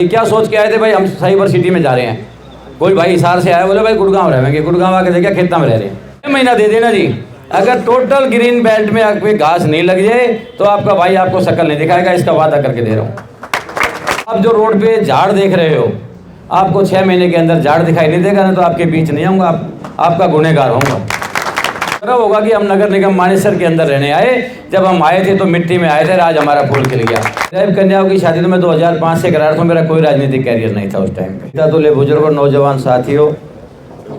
क्या सोच के आए थे भाई हम साइबर सिटी में जा रहे हैं। कोई भाई हिसार से आया, बोले भाई गुड़गांव रहेंगे, गुड़गांव आके देखा खेता में रह रहे हैं। महीना दे देना जी। अगर टोटल ग्रीन बेल्ट में आपके घास नहीं लग जाए तो आपका भाई आपको शक्ल नहीं दिखाएगा, इसका वादा करके दे रहा हूँ। अब जो रोड पे झाड़ देख रहे हो, आपको 6 महीने के अंदर झाड़ दिखाई नहीं देगा ना तो आपके बीच नहीं आऊँगा, आपका गुनहगार होऊंगा। होगा कि हम नगर निगम मानेसर के अंदर रहने आए। जब हम आए थे तो मिट्टी में आए थे, आज हमारा फूल खिल गया। गरीब कन्याओं की शादी तो मैं 2005 से करा रहा था, मेरा कोई राजनीतिक कैरियर नहीं था उस टाइम पे। तो ले बुजुर्ग और नौजवान साथियों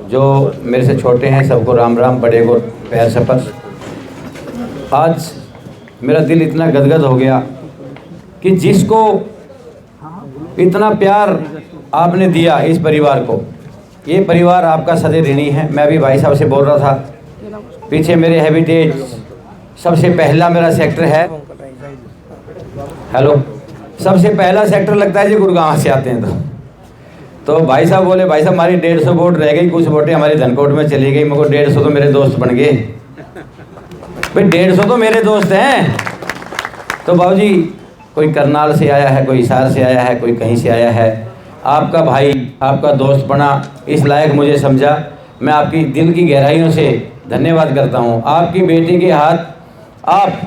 जो मेरे से छोटे हैं, सबको राम राम, बड़े को पैर सपर। आज मेरा दिल इतना गदगद हो गया कि जिसको इतना प्यार आपने दिया इस परिवार को, ये परिवार आपका सदैव ऋणी है। मैं अभी भाई साहब से बोल रहा था, पीछे मेरे हेरिटेज सबसे पहला मेरा सेक्टर है। हेलो, सबसे पहला सेक्टर लगता है जी गुड़गांव से आते हैं तो भाई साहब बोले, भाई साहब हमारी 150 वोट रह गई, कुछ वोटें हमारी धनकोट में चली गई। मगर 150 तो मेरे दोस्त बन गए भाई, 150 तो मेरे दोस्त हैं। तो बाबूजी, कोई करनाल से आया है, कोई हिसार से आया है, कोई कहीं से आया है, आपका भाई आपका दोस्त बना, इस लायक मुझे समझा। मैं आपकी दिल की गहराइयों से धन्यवाद करता हूँ। आपकी बेटी के हाथ आप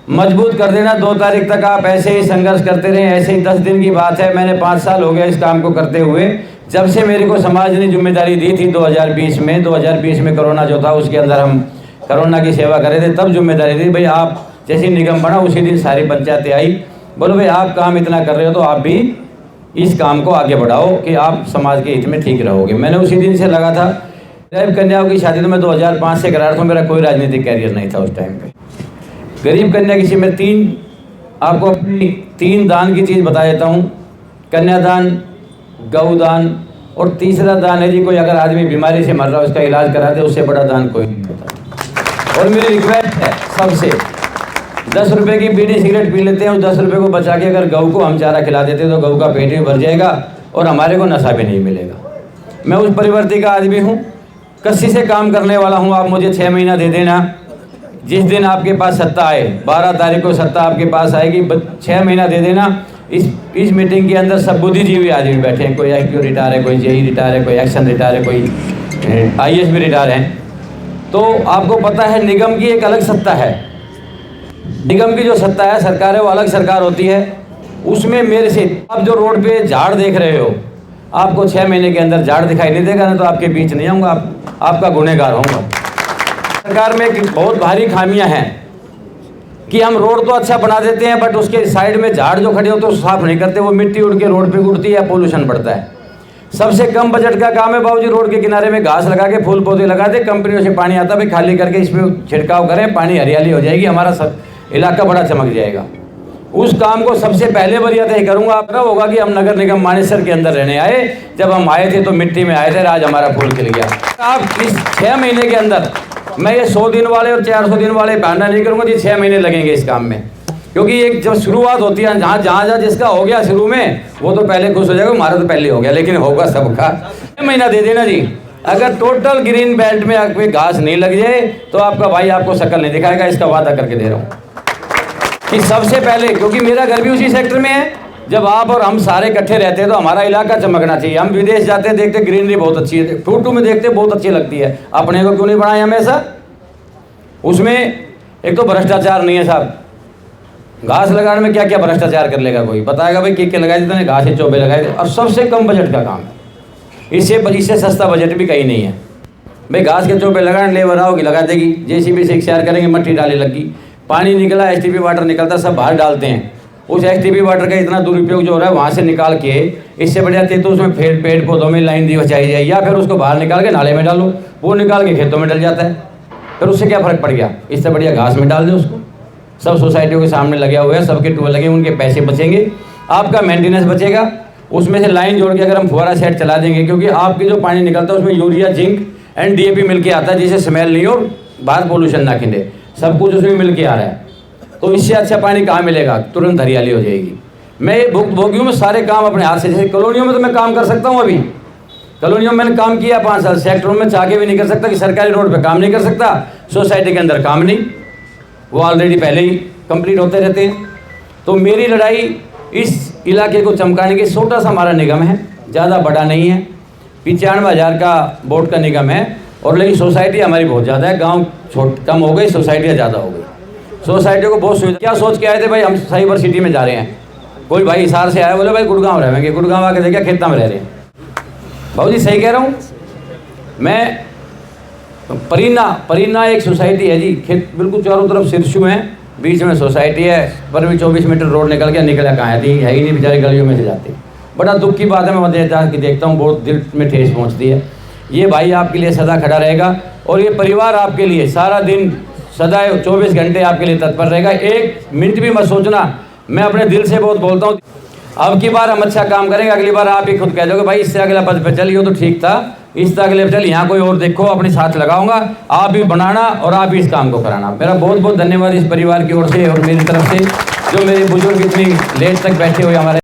मजबूत कर देना। 2 तारीख तक आप ऐसे ही संघर्ष करते रहें, ऐसे ही 10 दिन की बात है। मैंने 5 साल हो गया इस काम को करते हुए। जब से मेरे को समाज ने जिम्मेदारी दी थी 2020 में कोरोना जो था उसके अंदर हम कोरोना की सेवा कर रहे थे, तब जिम्मेदारी दी भाई आप जैसे निगम बना उसी दिन सारी पंचायतें आई, बोलो भाई आप काम इतना कर रहे हो तो आप भी इस काम को आगे बढ़ाओ कि आप समाज के हित में ठीक रहोगे। मैंने उसी दिन से लगा था। गरीब कन्याओं की शादी तो मैं 2005 से करा रहा था, मेरा कोई राजनीतिक कैरियर नहीं था उस टाइम पे। गरीब कन्या किसी में आपको अपनी 3 दान की चीज़ बता देता हूँ। कन्यादान, गौदान और तीसरा दान है जी, कोई अगर आदमी बीमारी से मर रहा है उसका इलाज करा दे, उससे बड़ा दान कोई नहीं होता। और मेरी रिक्वेस्ट है सबसे, 10 रुपये की बीड़ी सिगरेट पी लेते हैं, उस 10 रुपये को बचा के अगर गऊ को हम चारा खिला देते तो गऊ का पेट भी भर जाएगा और हमारे को नशा भी नहीं मिलेगा। मैं उस परिवर्ती का आदमी हूँ, कसी से काम करने वाला हूँ। आप मुझे 6 महीना दे देना। जिस दिन आपके पास सत्ता आए, 12 तारीख को सत्ता आपके पास आएगी, 6 महीना दे देना। इस मीटिंग के अंदर सब बुद्धिजीवी आदमी बैठे हैं, कोई IQ रिटायर है, कोई JE रिटायर है, कोई एक्शन रिटायर है, कोई IAS भी रिटायर हैं। तो आपको पता है निगम की एक अलग सत्ता है। निगम की जो सत्ता है, सरकार है, वो अलग सरकार होती है। उसमें मेरे से अब जो रोड पे झाड़ देख रहे हो, आपको 6 महीने के अंदर झाड़ दिखाई नहीं देगा ना तो आपके बीच नहीं आऊँगा, आपका गुनहगार होऊंगा। सरकार में एक बहुत भारी खामियां हैं कि हम रोड तो अच्छा बना देते हैं बट उसके साइड में झाड़ जो खड़े होते हैं साफ नहीं करते, वो मिट्टी उड़ के रोड पे उड़ती है, पोल्यूशन बढ़ता है। सबसे कम बजट का काम है बाबूजी, रोड के किनारे में घास लगा के फूल पौधे लगा दे, कंपनियों से पानी आता है खाली करके इसमें छिड़काव करें, पानी हरियाली हो जाएगी, हमारा सब इलाका बड़ा चमक जाएगा। उस काम को सबसे पहले वरीयत ही करूँगा। आपका होगा कि हम नगर निगम मानेसर के अंदर रहने आए। जब हम आए थे तो मिट्टी में आए थे, आज हमारा फूल खिल गया। आप इस 6 महीने के अंदर, मैं ये 100 दिन वाले और 400 दिन वाले बहाना नहीं करूँगा जी, 6 महीने लगेंगे इस काम में। क्योंकि एक जब शुरुआत होती है, जहाँ जिसका हो गया शुरू में वो तो पहले खुश हो जाएगा, हमारा तो पहले हो गया, लेकिन होगा सबका। 6 महीना दे देना जी। अगर टोटल ग्रीन बेल्ट में आपके घास नहीं लग जाए तो आपका भाई आपको शक्ल नहीं दिखाएगा, इसका वादा करके दे रहा हूँ कि सबसे पहले, क्योंकि मेरा घर भी उसी सेक्टर में है। जब आप और हम सारे इकट्ठे रहते हैं तो हमारा इलाका चमकना चाहिए। हम विदेश जाते हैं, देखते ग्रीनरी बहुत अच्छी है, टू में देखते बहुत अच्छी लगती है, अपने को क्यों नहीं बनाए हमेशा। उसमें एक तो भ्रष्टाचार नहीं है साहब। घास लगाने में क्या क्या भ्रष्टाचार कर लेगा कोई, बताएगा भाई के लगाए देते हैं, घास चौबे लगाए थे। और सबसे कम बजट का काम है, इससे सस्ता बजट भी कहीं नहीं है भाई। घास के चौबे लगाने लेबर आओगी लगा देगी, JCB से शेयर करेंगे, मट्टी डाले लगी, पानी निकला, STP वाटर निकलता, सब बाहर डालते हैं। उस STP वाटर का इतना दुरुपयोग जो हो रहा है, वहाँ से निकाल के इससे बढ़िया तो उसमें पेड़ पौधों में लाइन दी बचाई जाए, या फिर उसको बाहर निकाल के नाले में डालो, वो निकाल के खेतों में डल जाता है, फिर उससे क्या फ़र्क पड़ गया। इससे बढ़िया घास में डाल दे उसको। सब सोसाइटियों के सामने लगे हुए हैं, सबके टूल लगे, उनके पैसे बचेंगे, आपका मेंटेनेंस बचेगा। उसमें से लाइन जोड़ के अगर हम फुहारा सेट चला देंगे, क्योंकि आपके जो पानी निकलता है उसमें यूरिया, जिंक एंड DAP मिल के आता है, जिससे स्मेल नहीं और बाहर पोल्यूशन ना खिले, सब कुछ उसमें मिल के आ रहा है। तो इससे अच्छा पानी कहाँ मिलेगा, तुरंत हरियाली हो जाएगी। मैं ये भुक्तभोगियों में सारे काम अपने हाथ से, जैसे कॉलोनियों में तो मैं काम कर सकता हूँ। अभी कॉलोनियों में मैंने काम किया 5 साल, सेक्टरों में चाह के भी नहीं कर सकता कि सरकारी रोड पे काम नहीं कर सकता, सोसाइटी के अंदर काम नहीं, वो ऑलरेडी पहले ही कंप्लीट होते रहते हैं। तो मेरी लड़ाई इस इलाके को चमकाने के छोटा सा हमारा निगम है, ज़्यादा बड़ा नहीं है। 95,000 का बोर्ड का निगम है और लेकिन सोसाइटी हमारी बहुत ज़्यादा है। गांव कम हो गई, सोसाइटियाँ ज़्यादा हो गई। सोसाइटियों को बहुत सुविधा। क्या सोच के आए थे भाई, हम साइबर सिटी में जा रहे हैं। कोई भाई हिसार से आया, बोले भाई गुड़गांव रहेंगे। गुड़गांव आके देखा खेता में रह रहे हैं। भाऊ जी सही कह रहा हूँ मैं। परीना एक सोसाइटी है जी, खेत बिल्कुल चारों तरफ सिरसू हैं, बीच में सोसाइटी है। पर भी 24 मीटर रोड निकल गया, निकला कहाँ है ही नहीं, बेचारे गलियों में से जाते। बड़ा दुख की बात है, मैं जाकर देखता हूँ, बहुत दिल में ठेस पहुँचती है। ये भाई आपके लिए सदा खड़ा रहेगा और ये परिवार आपके लिए सारा दिन सदा 24 घंटे आपके लिए तत्पर रहेगा। एक मिनट भी मत सोचना, मैं अपने दिल से बहुत बोलता हूँ। अब की बार हम अच्छा काम करेंगे, अगली बार आप ही खुद कह दोगे भाई इससे अगला पद पे चलिए तो ठीक था, इससे अगले पे चल यहाँ कोई और देखो, अपने साथ लगाऊंगा। आप भी बनाना और आप भी इस काम को कराना। मेरा बहुत बहुत धन्यवाद इस परिवार की ओर से और मेरी तरफ से, जो मेरे बुजुर्ग इतनी लेट तक बैठे हुए हमारे